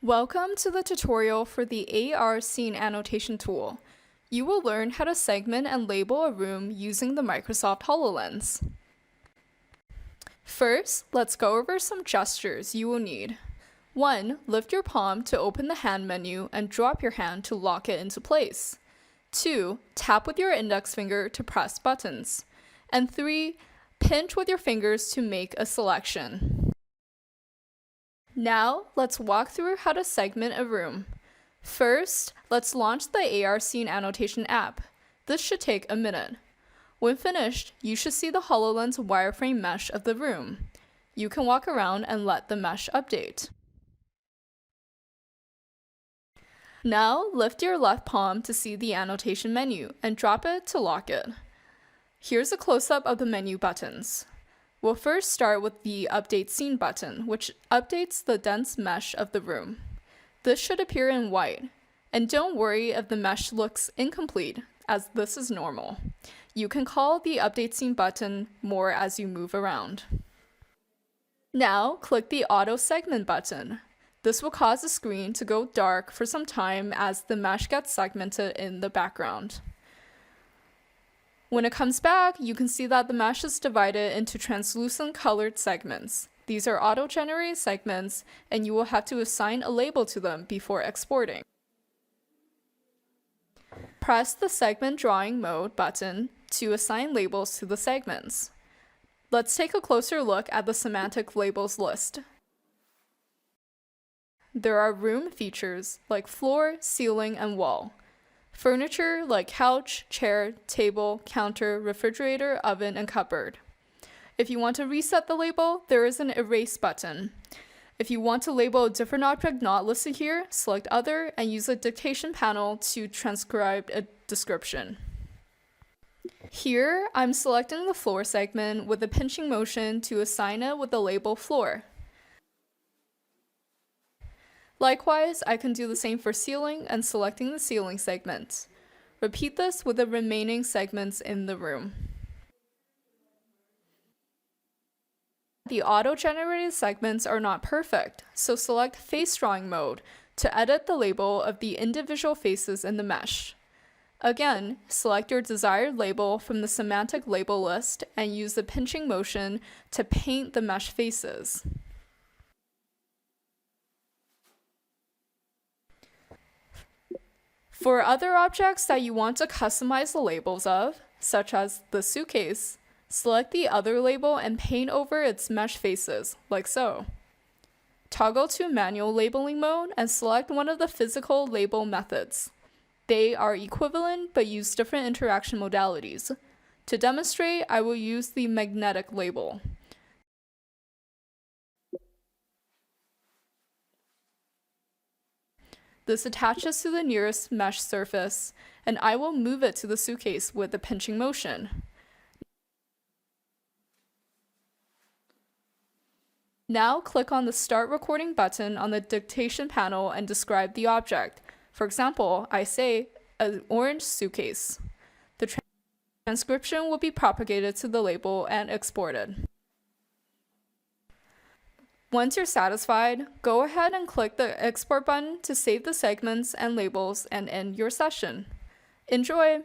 Welcome to the tutorial for the AR Scene Annotation tool. You will learn how to segment and label a room using the Microsoft HoloLens. First, let's go over some gestures you will need. 1. Lift your palm to open the hand menu and drop your hand to lock it into place. 2. Tap with your index finger to press buttons. And 3. Pinch with your fingers to make a selection. Now, let's walk through how to segment a room. First, let's launch the AR Scene Annotation app. This should take a minute. When finished, you should see the HoloLens wireframe mesh of the room. You can walk around and let the mesh update. Now, lift your left palm to see the annotation menu and drop it to lock it. Here's a close-up of the menu buttons. We'll first start with the Update Scene button, which updates the dense mesh of the room. This should appear in white. And don't worry if the mesh looks incomplete, as this is normal. You can call the Update Scene button more as you move around. Now, click the Auto Segment button. This will cause the screen to go dark for some time as the mesh gets segmented in the background. When it comes back, you can see that the mesh is divided into translucent colored segments. These are auto-generated segments, and you will have to assign a label to them before exporting. Press the Segment Drawing Mode button to assign labels to the segments. Let's take a closer look at the semantic labels list. There are room features like floor, ceiling, and wall. Furniture like couch, chair, table, counter, refrigerator, oven, and cupboard. If you want to reset the label, there is an Erase button. If you want to label a different object not listed here, select Other and use the dictation panel to transcribe a description. Here, I'm selecting the floor segment with a pinching motion to assign it with the label floor. Likewise, I can do the same for ceiling and selecting the ceiling segment. Repeat this with the remaining segments in the room. The auto-generated segments are not perfect, so select Face Drawing Mode to edit the label of the individual faces in the mesh. Again, select your desired label from the semantic label list and use the pinching motion to paint the mesh faces. For other objects that you want to customize the labels of, such as the suitcase, select the Other label and paint over its mesh faces, like so. Toggle to manual labeling mode and select one of the physical label methods. They are equivalent but use different interaction modalities. To demonstrate, I will use the magnetic label. This attaches to the nearest mesh surface, and I will move it to the suitcase with the pinching motion. Now click on the Start Recording button on the dictation panel and describe the object. For example, I say, an orange suitcase. The transcription will be propagated to the label and exported. Once you're satisfied, go ahead and click the Export button to save the segments and labels and end your session. Enjoy!